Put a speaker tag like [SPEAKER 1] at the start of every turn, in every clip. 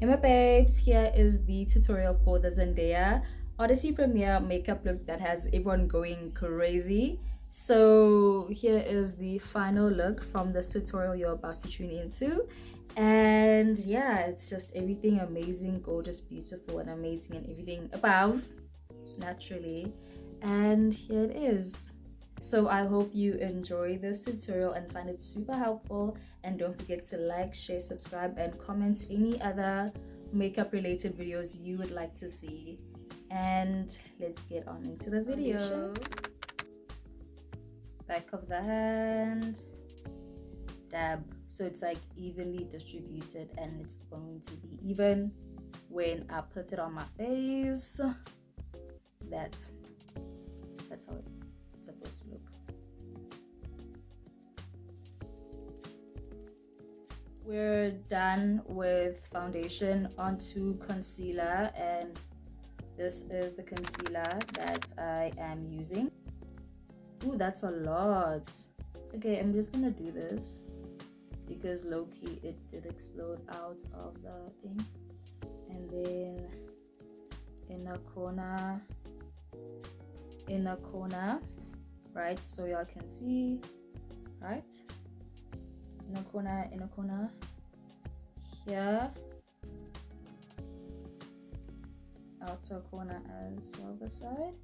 [SPEAKER 1] Hey my babes, here is the tutorial for the Zendaya Odyssey Premiere makeup look that has everyone going crazy. So here is the final look from this tutorial you're about to tune into. And yeah, it's just everything amazing, gorgeous, beautiful, and amazing, and everything above, naturally. And here it is. So I hope you enjoy this tutorial and find it super helpful, and don't forget to like, share, subscribe, and comment any other makeup related videos you would like to see. And let's get on into the video. Back of the hand, dab, so it's like evenly distributed and it's going to be even when I put it on my face. That's how it's supposed to look. We're done with foundation, onto concealer, and this is the concealer that I am using. Ooh, that's a lot. Okay, I'm just gonna do this because low-key it did explode out of the thing. And then inner corner, right, so y'all can see, right, inner corner here, outer corner as well, the side,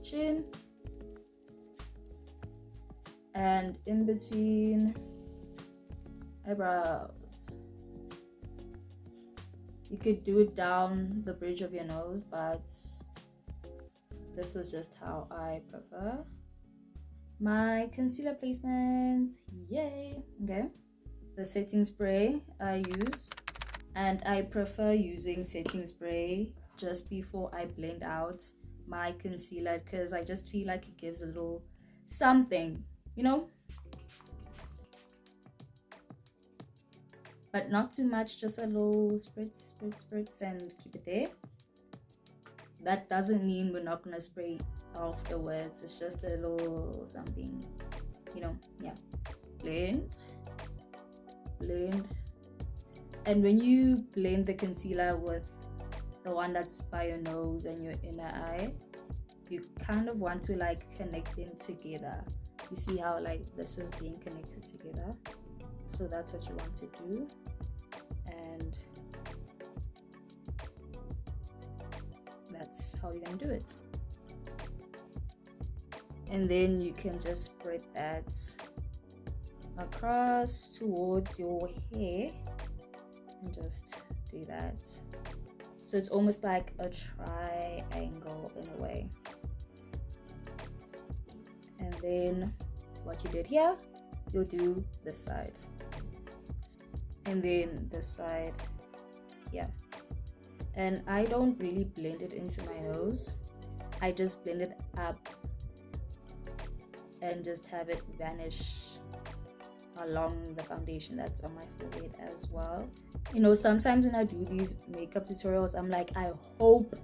[SPEAKER 1] chin, and in between eyebrows. You could do it down the bridge of your nose, but this is just how I prefer my concealer placements. Yay! Okay, the setting spray I use, and I prefer using setting spray just before I blend out my concealer because I just feel like it gives a little something, you know, but not too much, just a little spritz, and keep it there. That doesn't mean we're not gonna spray afterwards, it's just a little something, you know. Yeah, blend, and when you blend the concealer with the one that's by your nose and your inner eye, you kind of want to like connect them together. You see how like this is being connected together, so that's what you want to do. And that's how you're gonna do it. And then you can just spread that across towards your hair and just do that. So it's almost like a triangle in a way. And then what you did here, you'll do this side, and then this side. Yeah, and I don't really blend it into my nose, I just blend it up and just have it vanish along the foundation that's on my forehead as well. You know, sometimes when I do these makeup tutorials, I'm like, I hope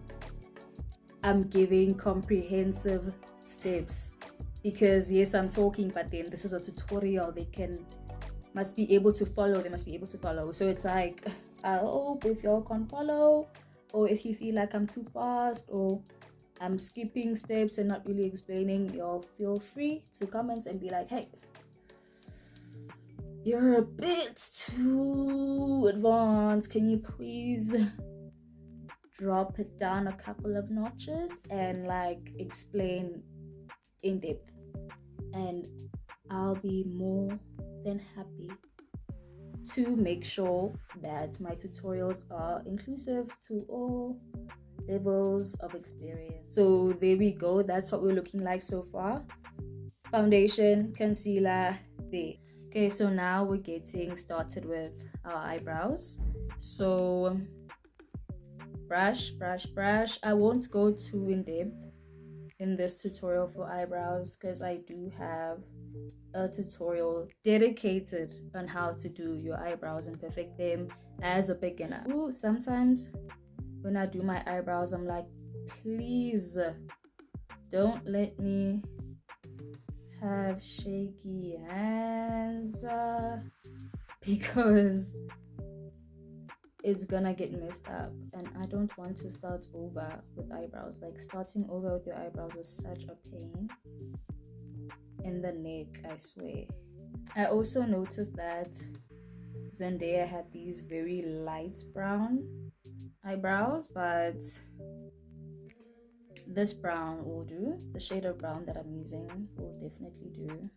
[SPEAKER 1] I'm giving comprehensive steps, because yes, I'm talking, but then this is a tutorial. They must be able to follow. So it's like, I hope if y'all can follow, or if you feel like I'm too fast or I'm skipping steps and not really explaining, y'all feel free to comment and be like, hey, you're a bit too advanced, can you please drop it down a couple of notches and like explain in depth, and I'll be more than happy to make sure that my tutorials are inclusive to all levels of experience. So there we go, that's what we're looking like so far. Foundation, concealer, there. Okay, so now we're getting started with our eyebrows. So brush. I won't go too in depth in this tutorial for eyebrows because I do have a tutorial dedicated on how to do your eyebrows and perfect them as a beginner. Ooh, sometimes when I do my eyebrows, I'm like, please don't let me have shaky hands because it's gonna get messed up, and I don't want to start over with eyebrows. Like, starting over with your eyebrows is such a pain in the neck, I swear. I also noticed that Zendaya had these very light brown eyebrows, but this brown will do. The shade of brown that I'm using will definitely do.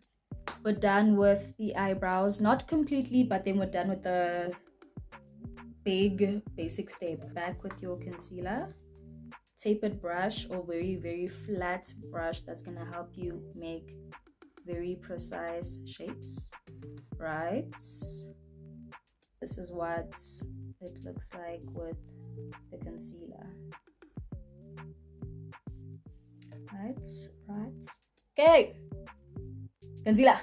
[SPEAKER 1] We're done with the eyebrows, not completely, but then we're done with the big basic step. Back with your concealer, tapered brush or very flat brush that's gonna help you make very precise shapes, right? This is what it looks like with the concealer. Right. Okay, concealer.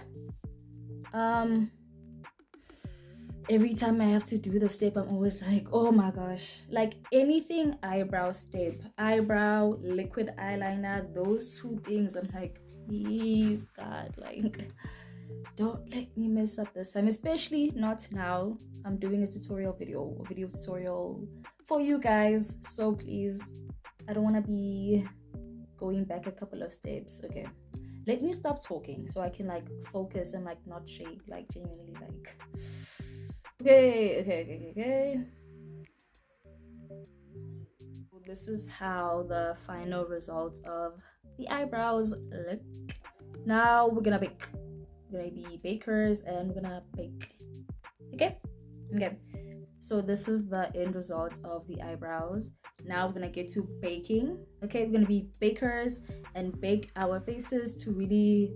[SPEAKER 1] Every time I have to do the step, I'm always like, oh my gosh. Like, anything eyebrow step, eyebrow, liquid eyeliner, those two things, I'm like, please God, like, don't let me mess up this time, especially not now. I'm doing a video tutorial for you guys, so please, I don't want to be going back a couple of steps. Okay, let me stop talking so I can like focus and like not shake, like genuinely, like, okay. This is how the final result of the eyebrows look. Now we're gonna bake. We're gonna be bakers and we're gonna bake. Okay. So this is the end result of the eyebrows. Now we're gonna get to baking. Okay, we're gonna be bakers and bake our faces to really,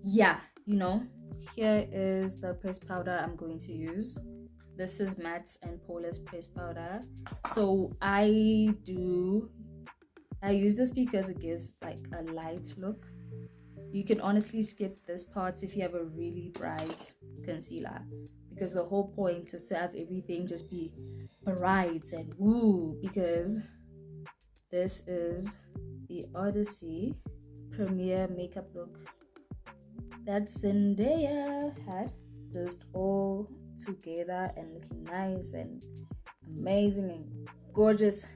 [SPEAKER 1] yeah, you know. Here is the pressed powder I'm going to use. This is Matt's and Paula's pressed powder. So I use this because it gives like a light look. You can honestly skip this part if you have a really bright concealer, because the whole point is to have everything just be bright and woo, because this is the Odyssey premiere makeup look that Zendaya had, just all together and looking nice and amazing and gorgeous.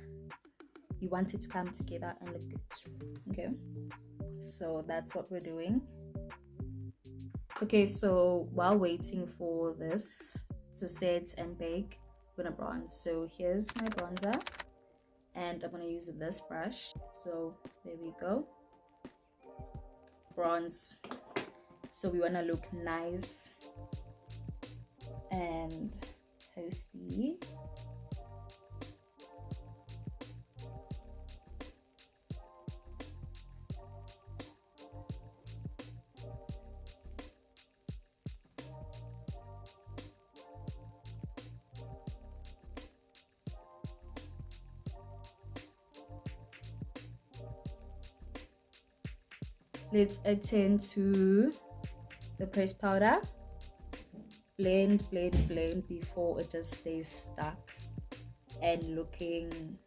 [SPEAKER 1] You want it to come together and look good. Okay, so that's what we're doing. Okay, so while waiting for this to set and bake, I'm gonna bronze. So here's my bronzer, and I'm gonna use this brush. So there we go, bronze. So we wanna look nice and toasty. Let's attend to the pressed powder. Blend before it just stays stuck and looking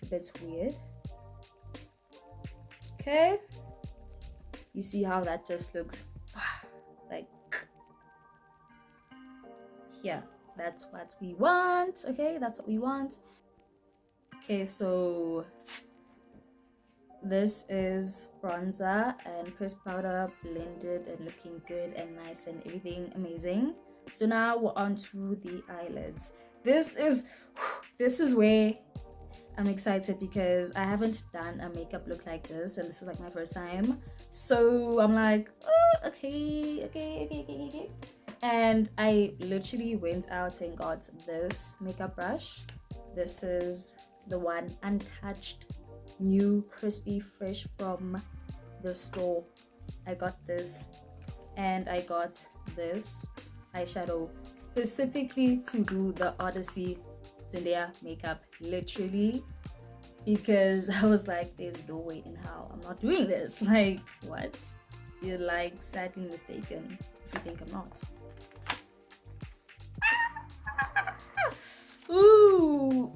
[SPEAKER 1] a bit weird. Okay, you see how that just looks like, yeah, that's what we want. Okay, that's what we want. Okay, so this is bronzer and pressed powder blended and looking good and nice and everything amazing. So now we're on to the eyelids. This is where I'm excited, because I haven't done a makeup look like this, and this is like my first time. So I'm like, oh, okay. And I literally went out and got this makeup brush. This is the one Untouched, new, crispy, fresh from the store. I got this, and I got this eyeshadow specifically to do the Odyssey Zendaya makeup, literally, because I was like, there's no way in hell I'm not doing this. Like, what? You're like sadly mistaken if you think I'm not. Ooh,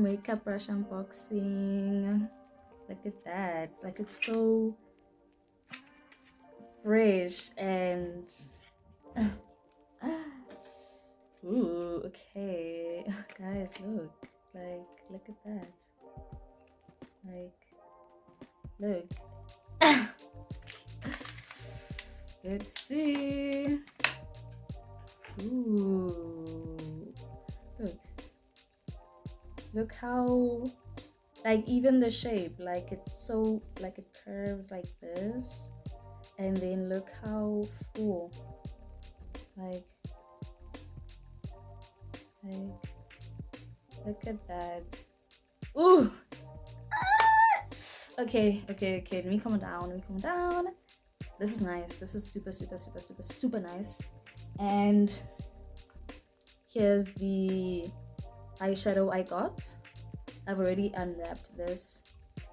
[SPEAKER 1] makeup brush unboxing. Look at that. It's like, it's so fresh and Ooh, okay. Guys, look. Like, look at that. Like, look. Let's see. Ooh. Look. Look how, like, even the shape, like, it's so, like, it curves like this. And then look how full. Like, look at that. Ooh. Okay. Let me calm down. This is nice. This is super nice. And here's the eyeshadow I got. I've already unwrapped this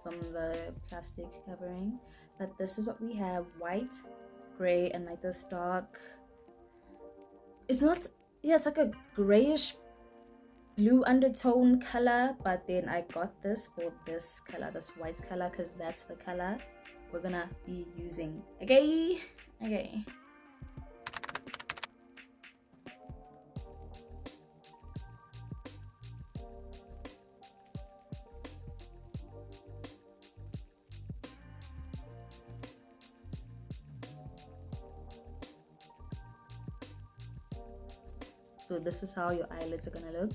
[SPEAKER 1] from the plastic covering, but this is what we have: white, gray, and like this dark, it's not, yeah, it's like a grayish blue undertone color, but then I got this for this color, this white color, because that's the color we're gonna be using. Okay. So this is how your eyelids are gonna look.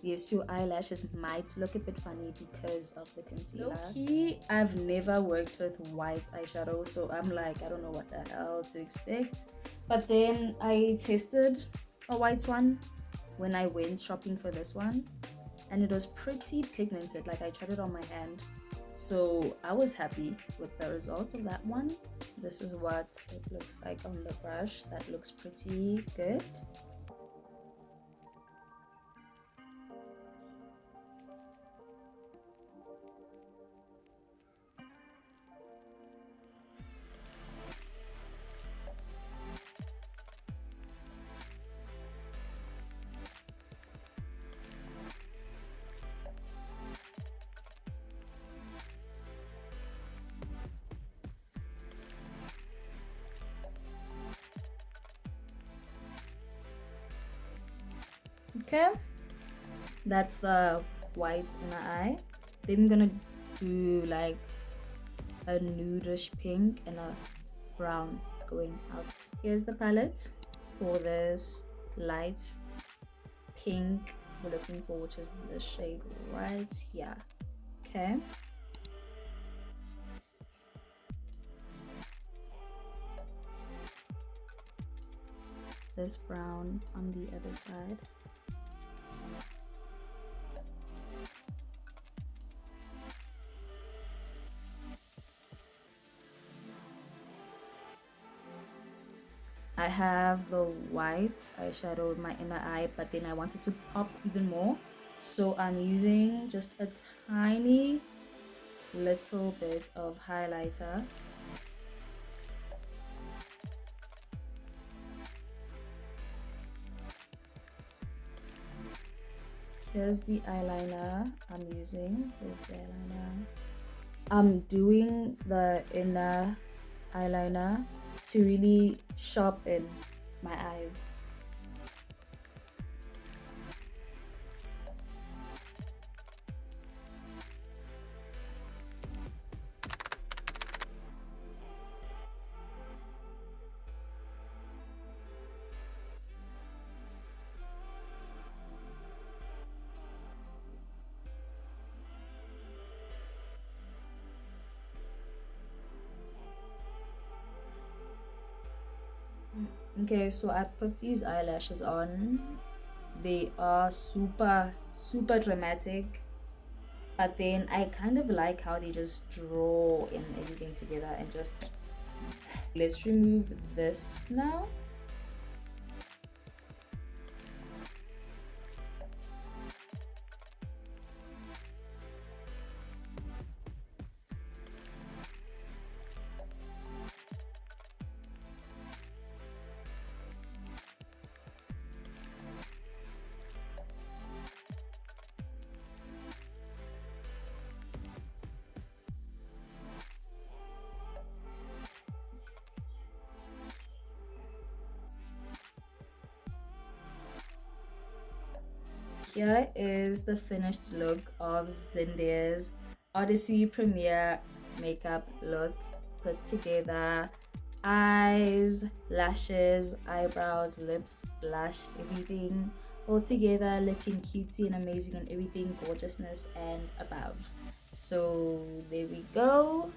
[SPEAKER 1] Yes, your eyelashes might look a bit funny because of the concealer. Low-key, I've never worked with white eyeshadow, so I'm like, I don't know what the hell to expect. But then I tested a white one when I went shopping for this one, and it was pretty pigmented. Like, I tried it on my hand, so I was happy with the results of that one. This is what it looks like on the brush. That looks pretty good. Okay, that's the white inner eye. Then I'm gonna do like a nudish pink and a brown going out. Here's the palette for this light pink we're looking for, which is the shade right here. Okay, this brown on the other side. I have the white eyeshadow in my inner eye, but then I wanted to pop even more, so I'm using just a tiny little bit of highlighter. Here's the eyeliner I'm using. Here's the eyeliner. I'm doing the inner eyeliner to really sharpen my eyes. Okay, so I put these eyelashes on. They are super dramatic, but then I kind of like how they just draw in everything together and just. Let's remove this now. here is the finished look of Zendaya's Odyssey premiere makeup look put together. Eyes, lashes, eyebrows, lips, blush, everything all together, looking cutesy and amazing and everything, gorgeousness and above. So there we go.